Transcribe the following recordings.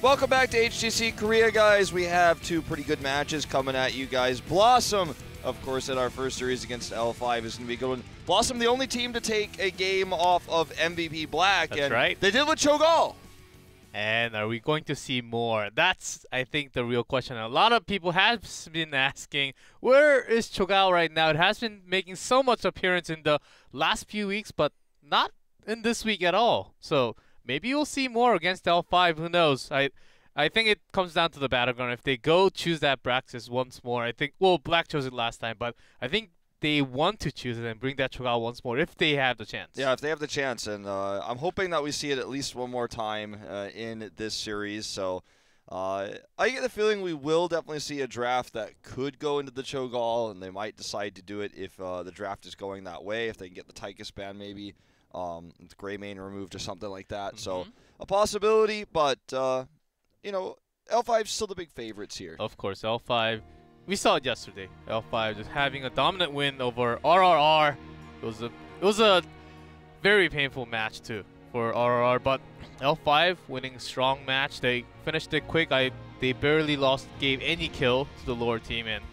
Welcome back to HGC Korea, guys. We have two pretty good matches coming at you guys. BlossoM, of course, in our first series against L5 is going to be a good one. BlossoM, the only team to take a game off of MVP Black. That's and right. They did with Cho'Gall. And are we going to see more? That's, I think, the real question. A lot of people have been asking, where is Cho'Gall right now? It has been making so much appearance in the last few weeks, but not in this week at all. So maybe we'll see more against L5. Who knows? I think it comes down to the battleground. If they go choose that Braxis once more, I think, well, Black chose it last time, but I think they want to choose it and bring that Cho'Gall once more if they have the chance. Yeah, if they have the chance, and I'm hoping that we see it at least one more time in this series. So I get the feeling we will definitely see a draft that could go into the Cho'Gall, and they might decide to do it if the draft is going that way, if they can get the Tychus ban maybe, the Greymane removed or something like that. So a possibility, but, you know, L5's still the big favorites here. Of course, L5. We saw it yesterday. L5 just having a dominant win over RRR. It was a very painful match too for RRR, but L5 winning a strong match. They finished it quick. They barely gave any kill to the lower team, and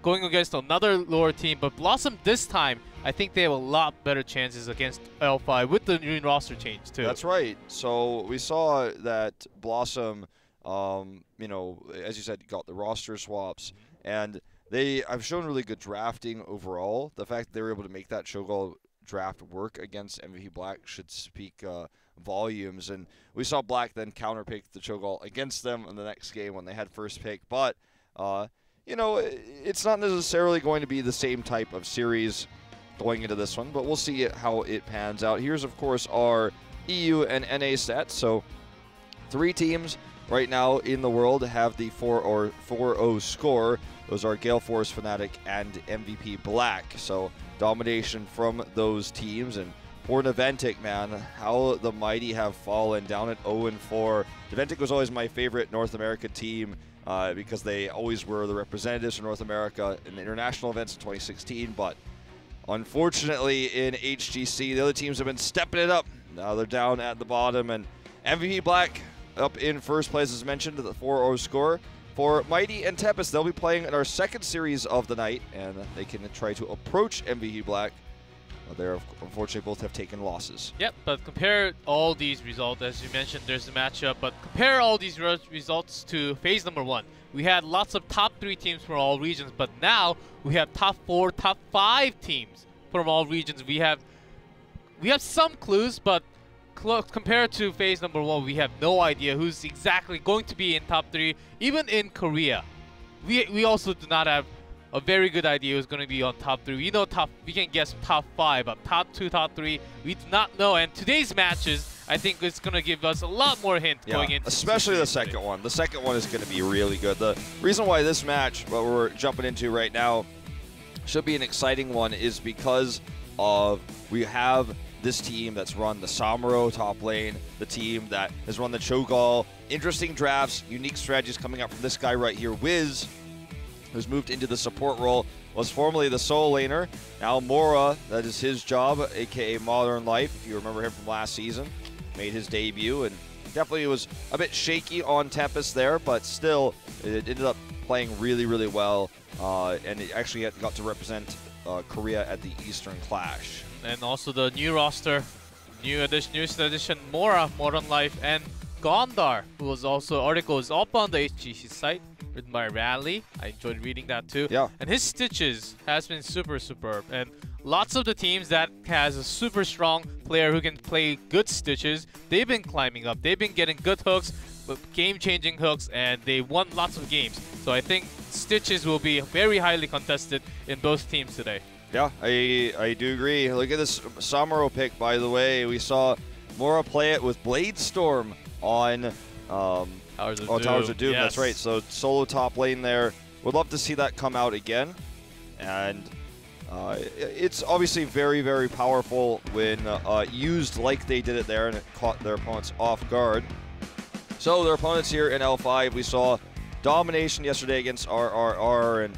going against another lower team. But BlossoM this time, I think they have a lot better chances against L5 with the new roster change too. That's right. So we saw that BlossoM, you know, as you said, got the roster swaps, and they have shown really good drafting overall. The fact that they were able to make that Cho'Gall draft work against MVP Black should speak volumes. And we saw Black then counterpick the Cho'Gall against them in the next game when they had first pick. But, you know, it's not necessarily going to be the same type of series going into this one, but we'll see how it pans out. Here's, of course, our EU and NA stats. So 3 teams right now in the world have the 4-0 score. Those are Gale Force, Fnatic, and MVP Black. So domination from those teams. And poor Naventic, man, how the mighty have fallen down at 0-4. Naventic was always my favorite North American team because they always were the representatives from North America in the international events in 2016. But unfortunately in HGC, the other teams have been stepping it up. Now they're down at the bottom, and MVP Black up in first place, as mentioned, the 4-0 score. For Mighty and Tempest, they'll be playing in our second series of the night, and they can try to approach MVP Black. They're unfortunately both have taken losses. Yep, but compare all these results. As you mentioned, there's a matchup, but compare all these results to phase number 1. We had lots of top 3 teams from all regions, but now we have top 4, top 5 teams from all regions. We have some clues, but compared to phase number 1, we have no idea who's exactly going to be in top 3. Even in Korea, we also do not have a very good idea who's going to be on top 3. We know we can guess top 5, but top 2, top 3, we do not know. And today's matches, I think it's going to give us a lot more hint going into. Especially the second one. The second one is going to be really good. The reason why this match, what we're jumping into right now, should be an exciting one is because of we have this team that's run the Samuro top lane, the team that has run the Cho'Gall. Interesting drafts, unique strategies coming out from this guy right here, Wiz, who's moved into the support role, was formerly the solo laner. Now Mora, that is his job, aka Modern Life, if you remember him from last season, made his debut, and definitely was a bit shaky on Tempest there, but still, it ended up playing really, really well, and it actually got to represent Korea at the Eastern Clash. And also the new roster, newest addition, Mora, Modern Life, and Gondar, who was also articles up on the HGC site, written by Rally. I enjoyed reading that too. Yeah. And his stitches has been super superb. And lots of the teams that has a super strong player who can play good stitches, they've been climbing up. They've been getting good hooks, game-changing hooks, and they won lots of games. So I think stitches will be very highly contested in both teams today. Yeah, I do agree. Look at this Samuro pick, by the way. We saw Mora play it with Blade Storm on Towers of Doom. Yes. That's right. So solo top lane there. Would love to see that come out again. And it's obviously very, very powerful when used like they did it there, and it caught their opponents off guard. So their opponents here in L5, we saw domination yesterday against RRR, and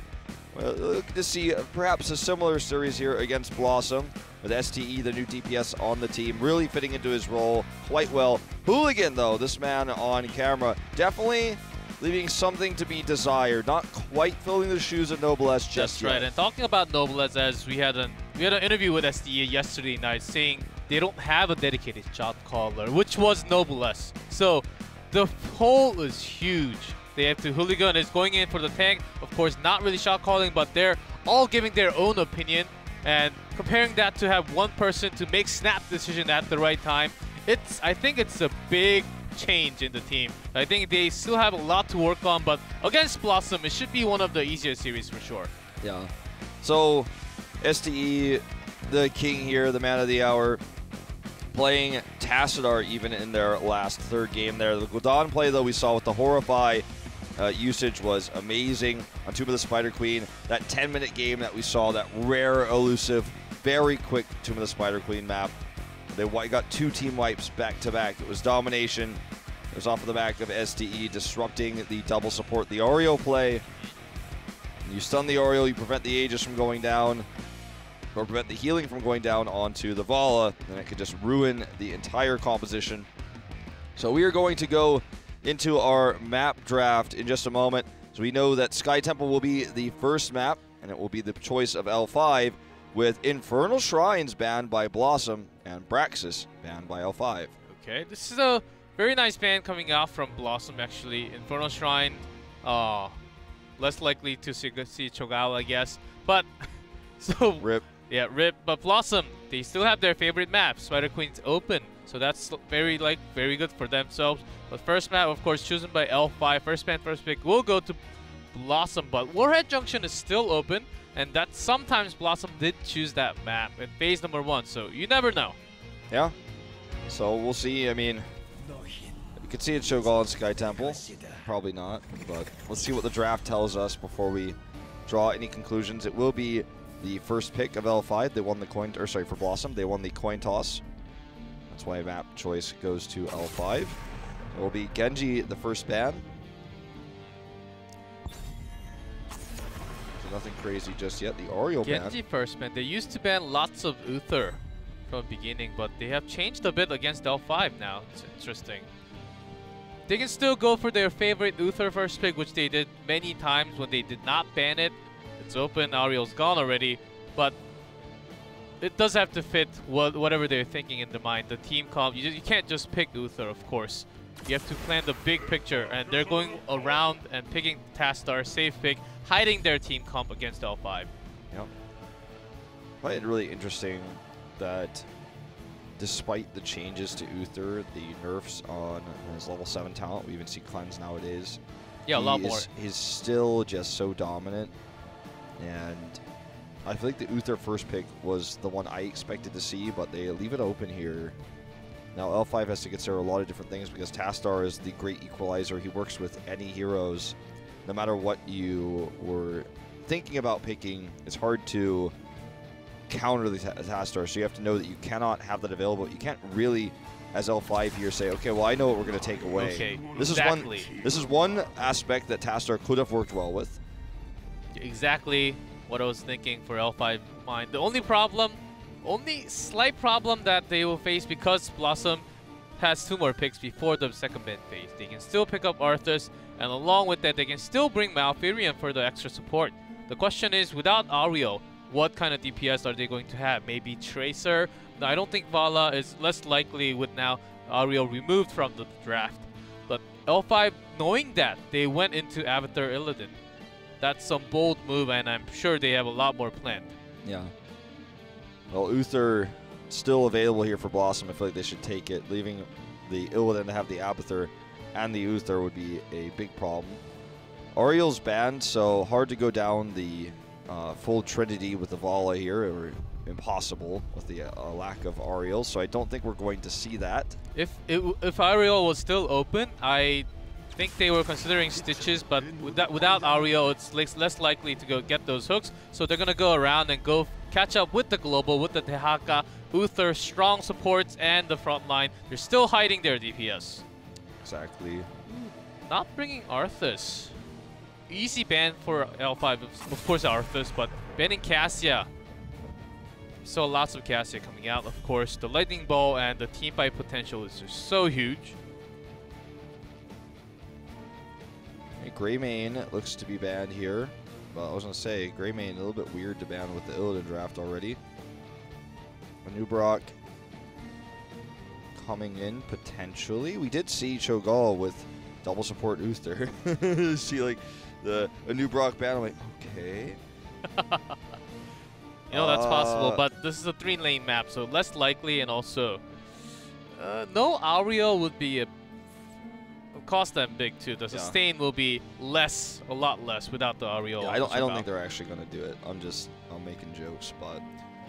look to see perhaps a similar series here against BlossoM. with STE, the new DPS on the team, really fitting into his role quite well. Hooligan, though, this man on camera, definitely leaving something to be desired. Not quite filling the shoes of Noblesse just yet. That's right. And talking about Noblesse, as we had an interview with SDE yesterday night saying they don't have a dedicated shot caller, which was Noblesse. So the hole is huge. They have to Hooligan is going in for the tank. Of course, not really shot calling, but they're all giving their own opinion. And comparing that to have one person to make snap decision at the right time, I think it's a big change in the team. I think they still have a lot to work on, but against BlossoM, it should be one of the easier series for sure. Yeah. So, STE, the king here, the man of the hour, playing Tassadar even in their last third game there. The Gladon play, though, we saw with the Horrify usage was amazing on Tomb of the Spider Queen. That 10-minute game that we saw, that rare, elusive, very quick Tomb of the Spider Queen map. They got 2 team wipes back-to-back. It was domination. It was off of the back of STE, disrupting the double support, the Oreo play. You stun the Oreo, you prevent the Aegis from going down, or prevent the healing from going down onto the Vala, and it could just ruin the entire composition. So we are going to go into our map draft in just a moment. So we know that Sky Temple will be the first map, and it will be the choice of L5, with Infernal Shrines banned by BlossoM and Braxis banned by L5. Okay, this is a very nice ban coming out from BlossoM actually. Infernal Shrine, less likely to see Cho'Gall, I guess. But, so... RIP. Yeah, RIP. But BlossoM, they still have their favorite map, Spider Queen's Open. So that's very good for themselves. But first map, of course, chosen by L5. First man, first pick will go to BlossoM. But Warhead Junction is still open. And that sometimes BlossoM did choose that map in phase number 1, so you never know. Yeah. So we'll see. I mean, you could see it Cho'Gall and Sky Temple. Probably not, but let's see what the draft tells us before we draw any conclusions. It will be the first pick of L5. They won the coin, or sorry, for BlossoM, they won the coin toss. That's why map choice goes to L5. It will be Genji, the first ban. Nothing crazy just yet. The Oreo ban. Genji first ban. They used to ban lots of Uther from the beginning, but they have changed a bit against L5 now. It's interesting. They can still go for their favorite Uther first pick, which they did many times when they did not ban it. It's open. Ariel's gone already, but it does have to fit whatever they're thinking in their mind. The team comp, you can't just pick Uther, of course. You have to plan the big picture, and they're going around and picking Tassadar, safe pick, hiding their team comp against L5. Yep. I find it really interesting that despite the changes to Uther, the nerfs on his level 7 talent, we even see cleanse nowadays. Yeah, a lot more. He's still just so dominant, and I feel like the Uther first pick was the one I expected to see, but they leave it open here. Now L5 has to consider a lot of different things because Tassadar is the great equalizer. He works with any heroes. No matter what you were thinking about picking, it's hard to counter the Tassadar, so you have to know that you cannot have that available. You can't really, as L5 here, say, okay, well, I know what we're going to take away. Okay, this is one aspect that Tassadar could have worked well with. Exactly what I was thinking for L5 mind. The only slight problem that they will face, because BlossoM has 2 more picks before the second ban phase. They can still pick up Arthas, and along with that, they can still bring Malfurion for the extra support. The question is, without Ariel, what kind of DPS are they going to have? Maybe Tracer? No, I don't think Vala is less likely with now Ariel removed from the draft. But L5, knowing that, they went into Avatar Illidan. That's some bold move, and I'm sure they have a lot more planned. Yeah. Well, Uther still available here for BlossoM. I feel like they should take it. Leaving the Illidan to have the Abathur and the Uther would be a big problem. Ariel's banned, so hard to go down the full trinity with the Vala here, or impossible with the lack of Ariel. So I don't think we're going to see that. If Ariel was still open, I think they were considering Stitches, but without Ariel, it's less likely to go get those hooks. So they're gonna go around and go catch up with the global, with the Tehaka, Uther, strong supports, and the front line. They're still hiding their DPS. Exactly. Not bringing Arthas. Easy ban for L5, of course Arthas, but banning Cassia. So lots of Cassia coming out. Of course, the Lightning Ball and the team fight potential is just so huge. Greymane looks to be banned here. But I was going to say, Greymane a little bit weird to ban with the Illidan draft already. A new Brock coming in potentially. We did see Cho'Gall with double support Uther. See like a new Brock ban. I'm like, okay. You know, that's possible, but this is a 3-lane map, so less likely, and also no Auriel would be cost them big too. The sustain will be less, a lot less without the Auriel. Yeah, I don't think they're actually gonna do it. I'm making jokes, but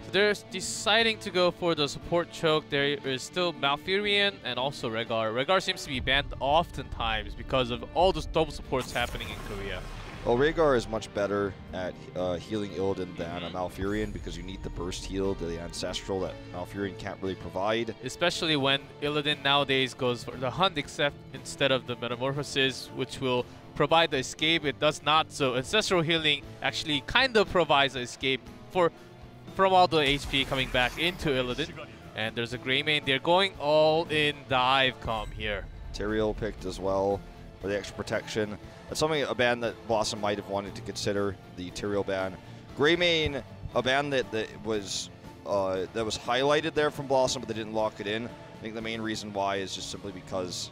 so they're deciding to go for the support choke. There is still Malfurion and also Rehgar. Rehgar seems to be banned oftentimes because of all those double supports happening in Korea. Well, Rehgar is much better at healing Illidan than a Malfurion because you need the burst heal, the ancestral that Malfurion can't really provide. Especially when Illidan nowadays goes for the Hunt instead of the Metamorphosis, which will provide the escape. It does not, so ancestral healing actually kind of provides the escape from all the HP coming back into Illidan. And there's a Greymane. They're going all in dive comp here. Tyrael picked as well for the extra protection. That's something, a ban that BlossoM might have wanted to consider, the Tyrael ban. Greymane, a ban that was highlighted there from BlossoM, but they didn't lock it in. I think the main reason why is just simply because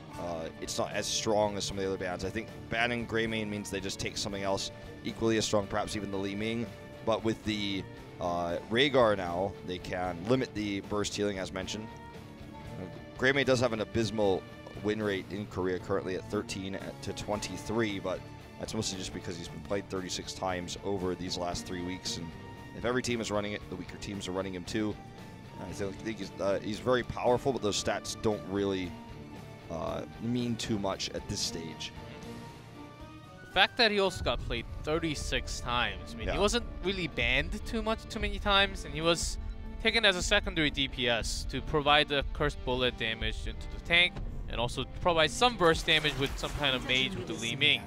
it's not as strong as some of the other bans. I think banning Greymane means they just take something else equally as strong, perhaps even the Li Ming. But with the Rehgar now, they can limit the burst healing as mentioned. Greymane does have an abysmal win rate in Korea currently at 13 to 23, but that's mostly just because he's been played 36 times over these last 3 weeks, and if every team is running it, the weaker teams are running him too. I think he's very powerful, but those stats don't really mean too much at this stage. The fact that he also got played 36 times, I mean, he wasn't really banned too many times, and he was taken as a secondary DPS to provide the cursed bullet damage into the tank, and also provide some burst damage with some kind of mage with the Li Ming.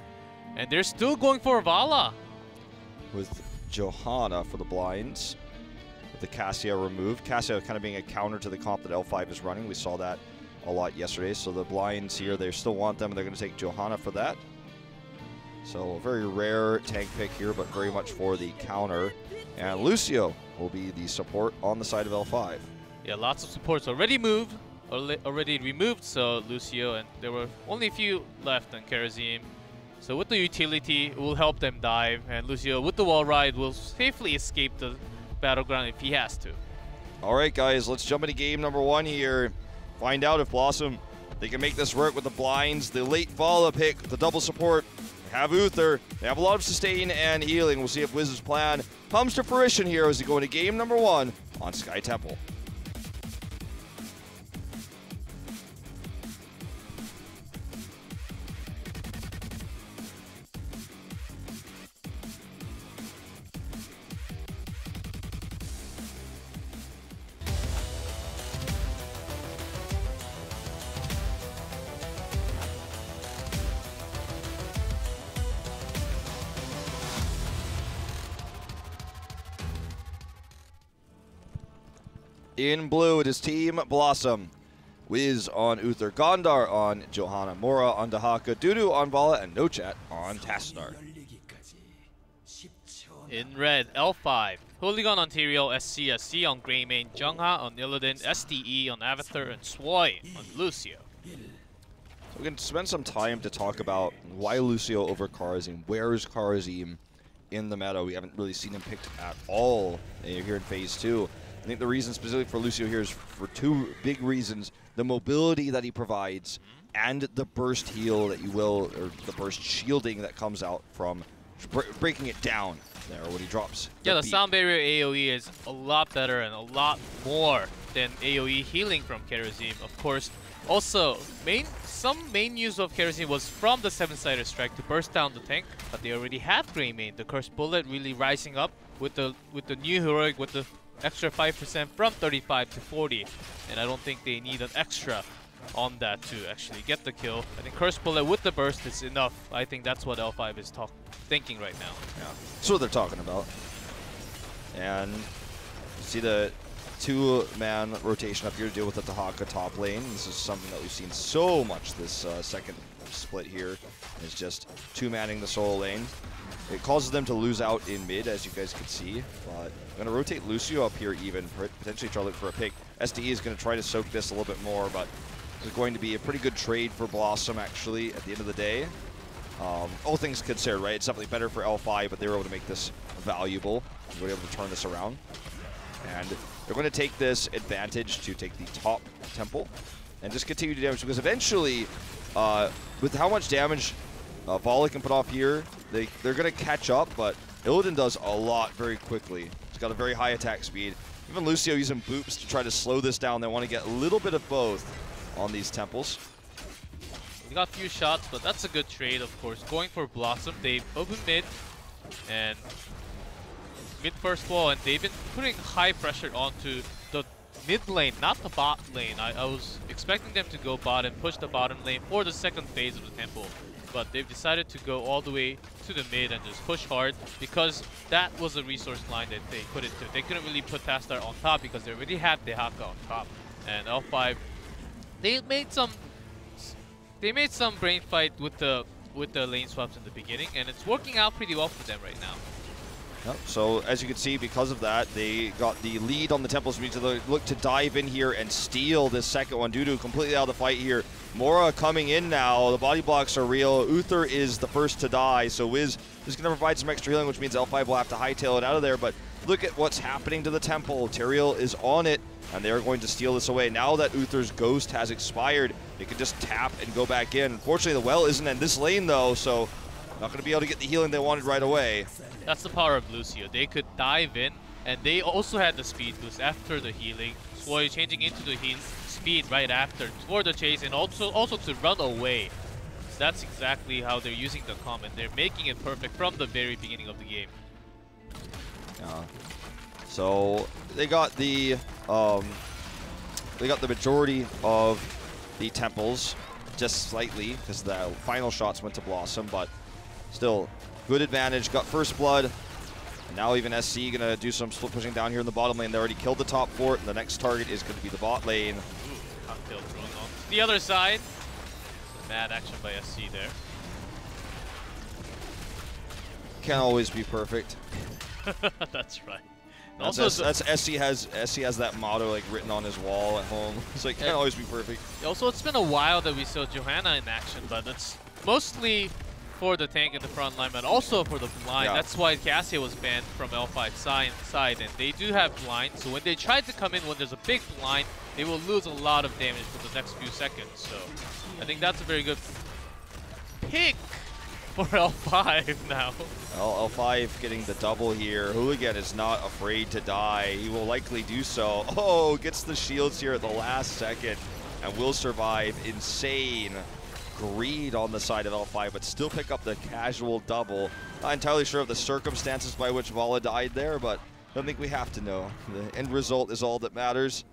And they're still going for Vala. With Johanna for the blinds, with the Cassia removed. Cassia kind of being a counter to the comp that L5 is running. We saw that a lot yesterday. So the blinds here, they still want them, and they're going to take Johanna for that. So a very rare tank pick here, but very much for the counter. And Lucio will be the support on the side of L5. Yeah, lots of supports already removed, so Lucio, and there were only a few left on Karazim. So with the utility, it will help them dive, and Lucio with the wall ride will safely escape the battleground if he has to. All right, guys, let's jump into game number 1 here. Find out if BlossoM, they can make this work with the blinds, the late Vala pick, the double support. They have Uther, they have a lot of sustain and healing. We'll see if Wiz's plan comes to fruition here as we go into game number 1 on Sky Temple. In blue, it is Team BlossoM. Wiz on Uther, Gondar on Johanna, Mora on Dahaka, Dudu on Vala, and Nochat on Tassadar. In red, L5, Hooligan on Tyrael, SC on Greymane, Jungha on Illidan, SDE on Avatar, and Swoy on Lucio. So we can spend some time to talk about why Lucio over Karazim. Where is Karazim in the meta? We haven't really seen him picked at all here in Phase 2. I think the reason specifically for Lucio here is for 2 big reasons. The mobility that he provides and the burst heal that you will, or the burst shielding that comes out from breaking it down there when he drops. Yeah, the sound barrier AoE is a lot better and a lot more than AoE healing from Karazim. Of course, also, some main use of Karazim was from the 7-sided strike to burst down the tank, but they already have Greymane. The cursed bullet really rising up with the new heroic with the extra 5% from 35 to 40, and I don't think they need an extra on that to actually get the kill. I think Cursed Bullet with the burst is enough. I think that's what L5 is thinking right now. Yeah, that's what they're talking about. And See the 2-man rotation up here to deal with the Tahaka top lane. This is something that we've seen so much this second split here. It's just 2-manning the solo lane. It causes them to lose out in mid, as you guys can see. But I'm going to rotate Lucio up here even, potentially try to look for a pick. SDE is going to try to soak this a little bit more, but this is going to be a pretty good trade for BlossoM, actually, at the end of the day. All things considered, right? It's definitely better for L5, but they were able to make this valuable. They were able to turn this around. And they're going to take this advantage to take the top temple and just continue to damage, because eventually, with how much damage Volley can put off here, they're going to catch up, but Illidan does a lot very quickly. He's got a very high attack speed. Even Lucio using boops to try to slow this down. They want to get a little bit of both on these temples. We got a few shots, but that's a good trade, of course. Going for BlossoM, they open mid, and mid first wall, and they've been putting high pressure onto the mid lane, not the bot lane. I was expecting them to go bot and push the bottom lane for the second phase of the temple, but they've decided to go all the way to the mid and just push hard, because that was a resource line that they put into. They couldn't really put Tastar on top because they already had Dehaka on top. And L5, they made some brain fight with the lane swaps in the beginning, and it's working out pretty well for them right now. Yep. So as you can see, because of that, they got the lead on the temples. We need to look to dive in here and steal this second one. Dudu completely out of the fight here. Mora coming in now. The body blocks are real. Uther is the first to die, so Wiz is going to provide some extra healing, which means L5 will have to hightail it out of there. But look at what's happening to the temple. Tyrael is on it, and they're going to steal this away. Now that Uther's ghost has expired, they can just tap and go back in. Unfortunately, the well isn't in this lane, though, so not going to be able to get the healing they wanted right away. That's the power of Lucio. They could dive in, and they also had the speed boost after the healing. Swoy changing into the heal speed right after for the chase, and also to run away. That's exactly how they're using the comp, and they're making it perfect from the very beginning of the game. So they got the majority of the temples, just slightly, because the final shots went to BlossoM, but still good advantage. Got first blood, and now even SC gonna do some split pushing down here in the bottom lane. They already killed the top fort, and the next target is going to be the bot lane. Ooh, cocktail throwing on the other side. Some mad action by SC there. Can't always be perfect. That's right. That's SC has that motto like written on his wall at home. It's like, can't always be perfect. Also, it's been a while that we saw Johanna in action, but it's mostly for the tank in the front line, but also for the blind. Yeah. That's why Cassia was banned from L5's side, and they do have blind, so when they try to come in when there's a big blind, they will lose a lot of damage for the next few seconds. So I think that's a very good pick for L5 now. Well, L5 getting the double here. Hooligan is not afraid to die. He will likely do so. Oh, gets the shields here at the last second and will survive. Insane greed on the side of L5, but still pick up the casual double. Not entirely sure of the circumstances by which Vala died there, but I don't think we have to know. The end result is all that matters.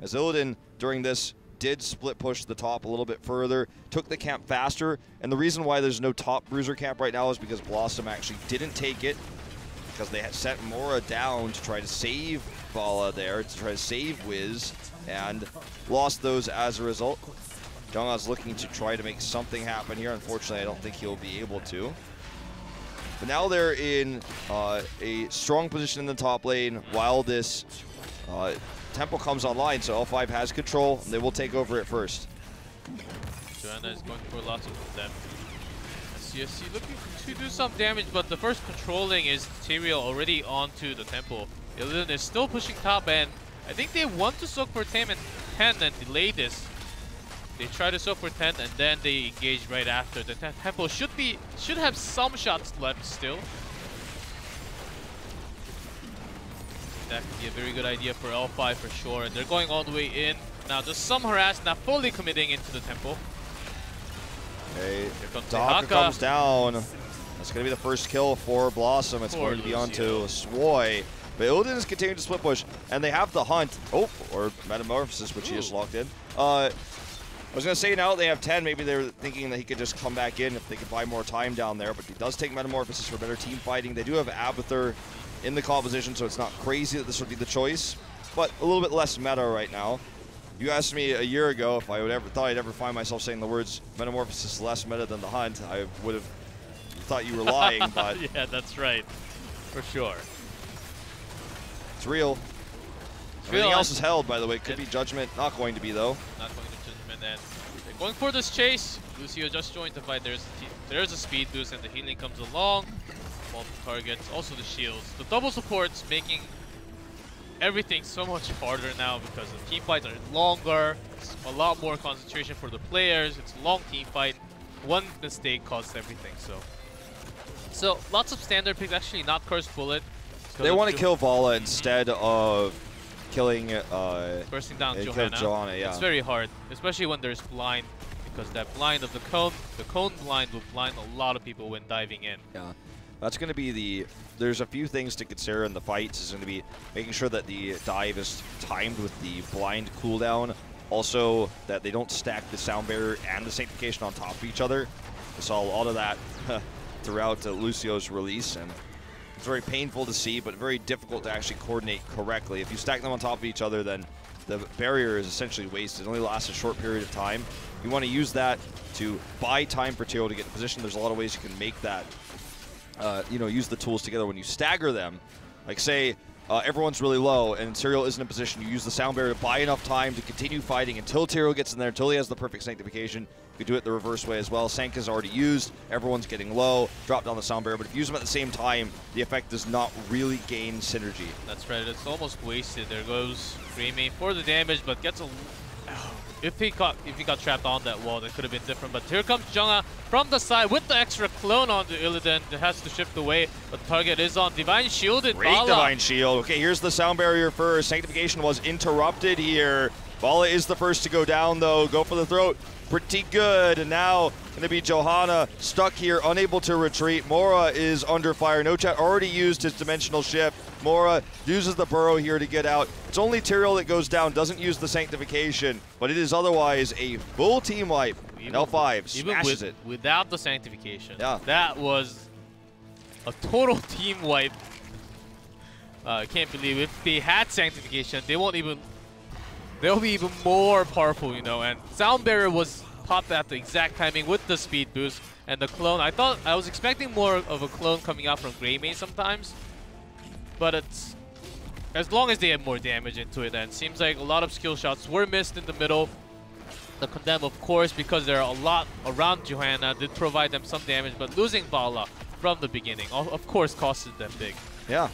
As Illidan, during this, did split push the top a little bit further, took the camp faster, and the reason why there's no top bruiser camp right now is because BlossoM actually didn't take it, because they had sent Mora down to try to save Vala there, to try to save Wiz, and lost those as a result. Jungha's looking to try to make something happen here. Unfortunately, I don't think he'll be able to. But now they're in a strong position in the top lane while this temple comes online, so L5 has control, and they will take over it first. Joanna is going for lots of them. SC looking to do some damage, but the first controlling is Tyrael already onto the temple. Illidan is still pushing top, and I think they want to soak for 10 and delay this. They try to soak for 10 and then they engage right after. The temple should have some shots left still. That could be a very good idea for L5 for sure. And they're going all the way in. Now just some harass, not fully committing into the temple. Okay, Dahaka comes down. That's going to be the first kill for BlossoM. It's going to be onto Swoy. But Illidan is continuing to split push, and they have the hunt. Oh, or Metamorphosis, which he just locked in. I was going to say now that they have 10, maybe they're thinking that he could just come back in if they could buy more time down there, but he does take Metamorphosis for better team fighting. They do have Abathur in the composition, so it's not crazy that this would be the choice, but a little bit less meta right now. You asked me a year ago if I would ever thought I'd ever find myself saying the words Metamorphosis is less meta than the Hunt. I would have thought you were lying, but yeah, that's right, for sure. It's real. Everything else is held, by the way. Could be Judgment. Not going to be, though. Not going to Judgment. And they're going for this chase. Lucio just joined the fight. There's a speed boost, and the healing comes along. Multiple targets. Also the shields. The double supports making everything so much harder now because the team fights are longer. It's a lot more concentration for the players. It's a long team fight. One mistake costs everything. So lots of standard picks. Actually, not Cursed Bullet. They want to kill Vala instead of killing bursting down Johanna. Yeah. It's very hard, especially when there's blind, because that blind of the cone blind will blind a lot of people when diving in. Yeah, that's going to be there's a few things to consider in the fights. Is going to be making sure that the dive is timed with the blind cooldown. Also, that they don't stack the sound barrier and the sanctification on top of each other. We saw a lot of that throughout Lucio's release, and it's very painful to see, but very difficult to actually coordinate correctly. If you stack them on top of each other, then the barrier is essentially wasted. It only lasts a short period of time. You want to use that to buy time for Tyrael to get in position. There's a lot of ways you can make that, use the tools together when you stagger them. Like, say, everyone's really low and Tyrael isn't in position. You use the sound barrier to buy enough time to continue fighting until Tyrael gets in there, until he has the perfect sanctification. You could do it the reverse way as well. Sank is already used. Everyone's getting low. Drop down the sound barrier. But if you use them at the same time, the effect does not really gain synergy. That's right. It's almost wasted. There goes Greymane for the damage, but gets a... If he got trapped on that wall, that could have been different. But here comes Jungha from the side with the extra clone onto Illidan. It has to shift away, but the target is on Divine Shielded. Great Vala. Divine Shield. Okay, here's the sound barrier first. Sanctification was interrupted here. Vala is the first to go down, though. Go for the throat. Pretty good. And now going to be Johanna stuck here, unable to retreat. Mora is under fire. No Chat already used his dimensional shift. Mora uses the burrow here to get out. It's only Tyrael that goes down, doesn't use the sanctification, but it is otherwise a full team wipe. L5 smashes it. Without the sanctification. Yeah. That was a total team wipe. I can't believe if they had sanctification, they'll be even more powerful, and sound barrier was popped at the exact timing with the speed boost and the clone. I was expecting more of a clone coming out from Greymane sometimes, but it's as long as they have more damage into it. And it seems like a lot of skill shots were missed in the middle. The Condemn, of course, because there are a lot around Johanna, did provide them some damage, but losing Vala from the beginning, of course, costed them big. Yeah.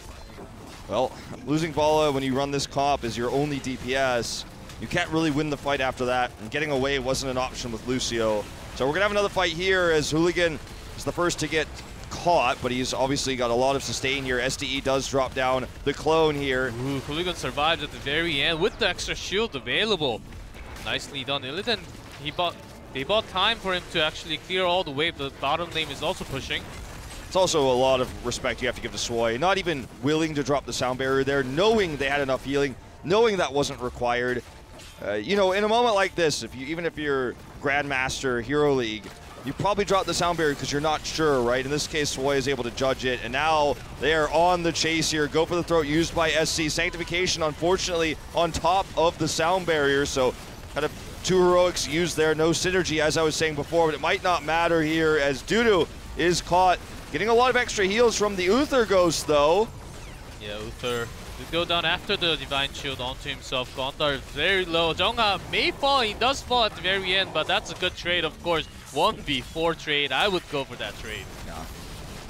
Well, losing Vala when you run this comp is your only DPS. You can't really win the fight after that, and getting away wasn't an option with Lucio. So we're going to have another fight here as Hooligan is the first to get caught, but he's obviously got a lot of sustain here. SDE does drop down the clone here. Ooh, Hooligan survives at the very end with the extra shield available. Nicely done. Illidan, they bought time for him to actually clear all the wave. The bottom lane is also pushing. It's also a lot of respect you have to give to Swoy. Not even willing to drop the sound barrier there, knowing they had enough healing, knowing that wasn't required. In a moment like this, even if you're Grandmaster, Hero League, you probably drop the sound barrier because you're not sure, right? In this case, Swoy is able to judge it, and now they are on the chase here. Go for the throat used by SC. Sanctification, unfortunately, on top of the sound barrier, so kind of two heroics used there. No synergy, as I was saying before, but it might not matter here as Dudu is caught. Getting a lot of extra heals from the Uther Ghost, though. Yeah, Uther will go down after the Divine Shield onto himself. Gondar is very low. Jungha may fall. He does fall at the very end, but that's a good trade, of course. 1v4 trade. I would go for that trade. Yeah.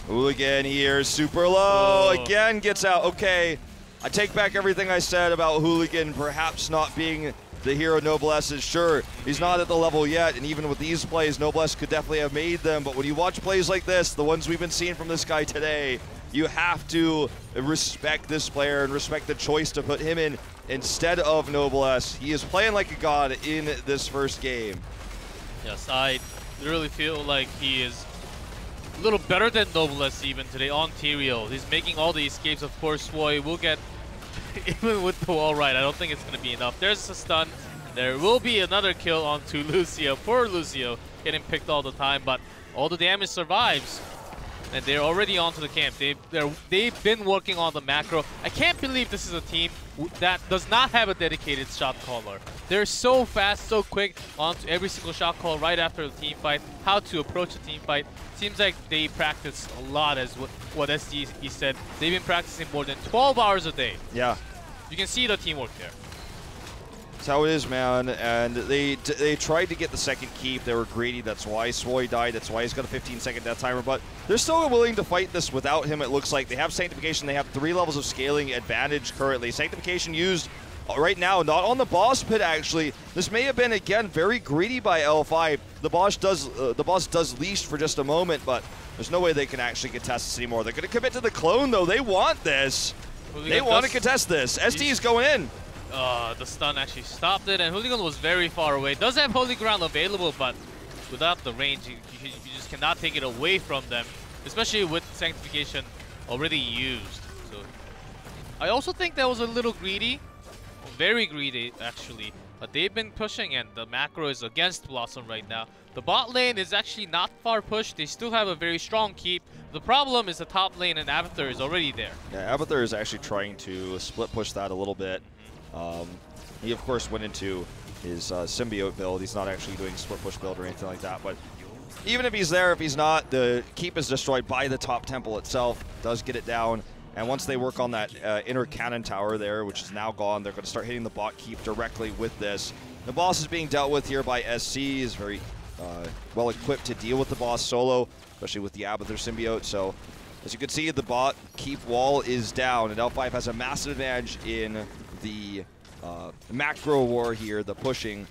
Hooligan here, super low. Oh. Again, gets out. Okay, I take back everything I said about Hooligan perhaps not being the hero Noblesse is. Sure, he's not at the level yet, and even with these plays, Noblesse could definitely have made them, but when you watch plays like this, the ones we've been seeing from this guy today, you have to respect this player and respect the choice to put him in instead of Noblesse. He is playing like a god in this first game. Yes, I really feel like he is a little better than Noblesse even today on Tyrael. He's making all the escapes. Of course, Swoy will get, even with the wall right, I don't think it's going to be enough. There's a stun. There will be another kill onto Lucio. Poor Lucio getting picked all the time, but all the damage survives. and they're already onto the camp. They've been working on the macro. I can't believe this is a team that does not have a dedicated shot caller. They're so fast, so quick onto every single shot call right after the team fight, how to approach a team fight. Seems like they practice a lot, as what SGC said. They've been practicing more than 12 hours a day. Yeah. You can see the teamwork there. That's how it is, man. And they tried to get the second keep. They were greedy. That's why Swoy died. That's why he's got a 15-second death timer. But they're still willing to fight this without him, it looks like. They have Sanctification. They have 3 levels of scaling advantage currently. Sanctification used right now, not on the boss pit, actually. This may have been, again, very greedy by L5. The boss does leash for just a moment, but there's no way they can actually contest this anymore. They're going to commit to the clone, though. They want this. They want to contest this. SD is going in. The stun actually stopped it, and Hooligan was very far away. Does have Holy Ground available, but without the range, you just cannot take it away from them, especially with Sanctification already used. So I also think that was a little greedy, very greedy actually. But they've been pushing, and the macro is against BlossoM right now. The bot lane is actually not far pushed. They still have a very strong keep. The problem is the top lane, and Avatar is already there. Yeah, Avatar is actually trying to split push that a little bit. He, of course, went into his symbiote build. He's not actually doing split push build or anything like that. But even if he's there, if he's not, the keep is destroyed by the top temple itself. Does get it down. And once they work on that inner cannon tower there, which is now gone, they're going to start hitting the bot keep directly with this. The boss is being dealt with here by SC. He's very well equipped to deal with the boss solo, especially with the Abathur symbiote. So as you can see, the bot keep wall is down, and L5 has a massive advantage in the macro war here, the pushing.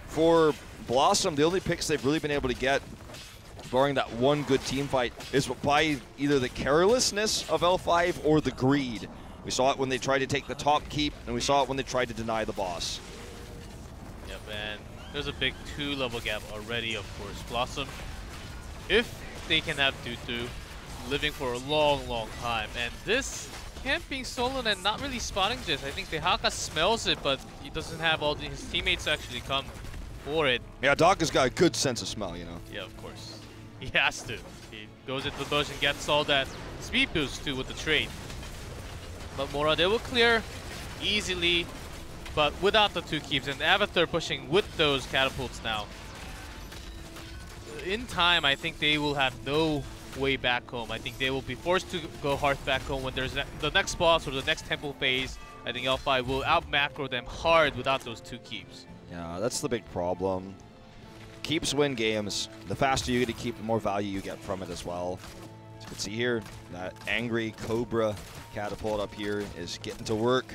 For BlossoM, the only picks they've really been able to get, barring that one good team fight, is by either the carelessness of L5 or the greed. We saw it when they tried to take the top keep, and we saw it when they tried to deny the boss. Yep, and there's a big 2-level gap already, of course. BlossoM, if they can have Tutu living for a long, long time, and this camp being solo and not really spotting this. I think the Haka smells it, but he doesn't have all his teammates actually come for it. Yeah, Doc has got a good sense of smell, you know. Yeah, of course. He has to. He goes into the bush and gets all that speed boost too with the trade. But Mora, they will clear easily, but without the 2 keeps, and Avatar pushing with those catapults now. In time, I think they will have no way back home. I think they will be forced to go Hearth back home when there's the next boss or the next temple phase. I think L5 will out macro them hard without those 2 keeps. Yeah, that's the big problem. Keeps win games. The faster you get to keep, the more value you get from it as well. As you can see here, that angry Cobra catapult up here is getting to work,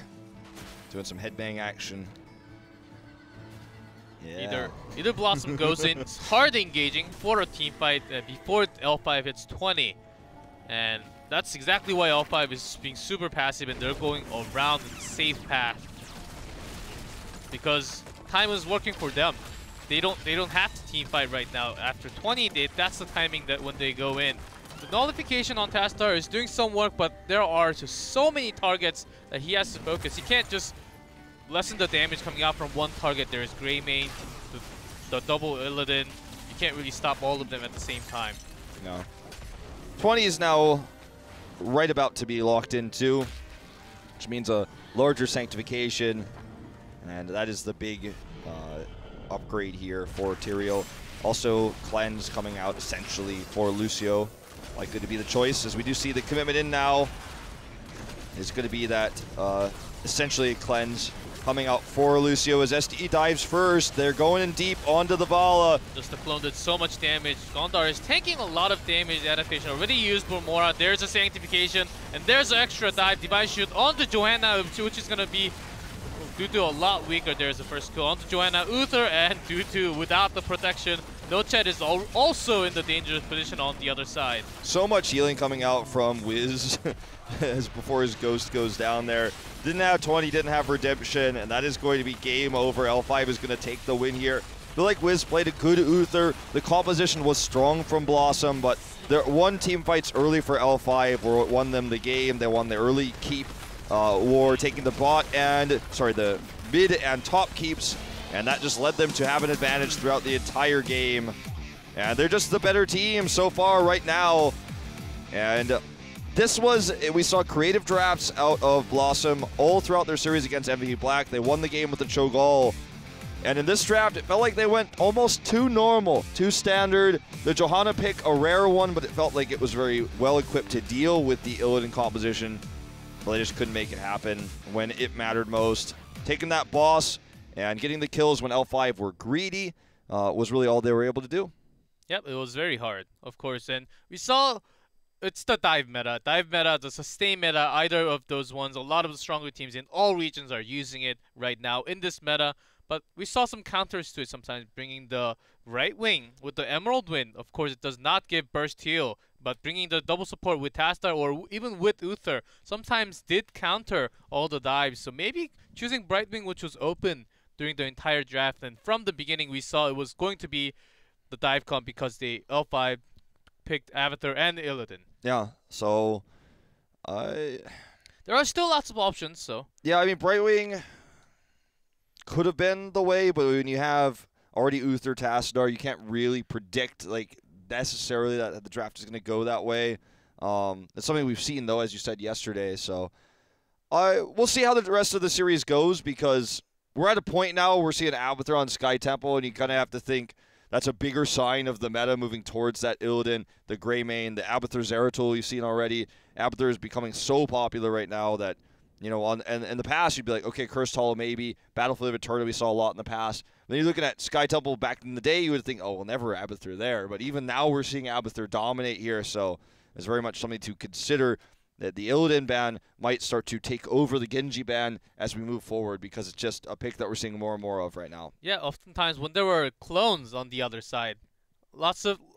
doing some headbang action. Yeah. Either BlossoM goes in hard engaging for a team fight before L5 hits 20. And that's exactly why L5 is being super passive, and they're going around the safe path. Because time is working for them. They don't have to team fight right now. After 20, that's the timing that when they go in. The nullification on Tastar is doing some work, but there are just so many targets that he has to focus. He can't just lessen the damage coming out from one target. There's Greymane, the double Illidan. You can't really stop all of them at the same time. No. 20 is now right about to be locked into, which means a larger sanctification, and that is the big upgrade here for Tyrael. Also, Cleanse coming out essentially for Lucio. Likely to be the choice, as we do see the commitment in now. Is going to be that essentially Cleanse coming out for Lucio as SD dives first. They're going in deep onto the Vala. Just the clone did so much damage. Gondar is taking a lot of damage. Adaptation already used for Mora. There's a Sanctification, and there's an extra dive. Divine Shoot onto Johanna, which is going to be Tutu a lot weaker. There's the first kill onto Johanna, Uther, and Tutu without the protection. Nochet is also in the dangerous position on the other side. So much healing coming out from Wiz as before his ghost goes down there. Didn't have 20, didn't have redemption, and that is going to be game over. L5 is going to take the win here. I feel like Wiz played a good Uther. The composition was strong from BlossoM, but there won team fights early for L5 where it won them the game. They won the early keep war, taking the the mid and top keeps, and that just led them to have an advantage throughout the entire game. And they're just the better team so far right now. And we saw creative drafts out of BlossoM all throughout their series against MVP Black. They won the game with the Cho'Gall. And in this draft, it felt like they went almost too normal, too standard. The Johanna pick, a rare one, but it felt like it was very well equipped to deal with the Illidan composition. But they just couldn't make it happen when it mattered most. Taking that boss and getting the kills when L5 were greedy was really all they were able to do. Yep, it was very hard, of course. And we saw it's the dive meta. Dive meta, the sustain meta, either of those ones. A lot of the stronger teams in all regions are using it right now in this meta. But we saw some counters to it sometimes, bringing the right wing with the Emerald Wind. Of course, it does not give burst heal, but bringing the double support with Tastar or even with Uther sometimes did counter all the dives. So maybe choosing Brightwing, which was open during the entire draft, and from the beginning we saw it was going to be the dive comp because the L5 picked Avatar and Illidan. Yeah, so there are still lots of options, so. Yeah, I mean, Brightwing could have been the way, but when you have already Uther, Tassadar, you can't really predict like necessarily that the draft is going to go that way. It's something we've seen though, as you said yesterday. So we'll see how the rest of the series goes, because we're at a point now we're seeing Avatar on Sky Temple, and you kind of have to think that's a bigger sign of the meta moving towards that Illidan, the Greymane, the Avatar Zeratul you've seen already. Avatar is becoming so popular right now that, you know, and in the past, you'd be like, okay, Cursed Hollow maybe. Battlefield of Eternity, we saw a lot in the past. Then you're looking at Sky Temple back in the day, you would think, oh, well, never Abathur there. But even now, we're seeing Abathur dominate here, so it's very much something to consider, that the Illidan ban might start to take over the Genji ban as we move forward, because it's just a pick that we're seeing more and more of right now. Yeah, oftentimes when there were clones on the other side,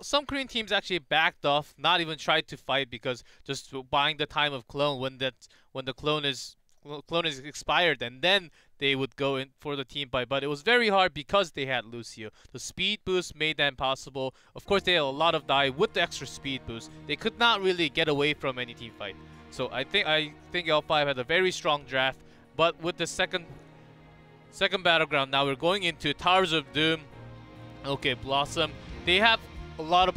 some Korean teams actually backed off, not even tried to fight, because just buying the time of clone when the clone is expired, and then they would go in for the team fight. But it was very hard because they had Lucio. The speed boost made that impossible. Of course, they had a lot of die with the extra speed boost. They could not really get away from any team fight. So I think L5 had a very strong draft. But with the second battleground, now we're going into Towers of Doom. Okay, BlossoM. They have a lot of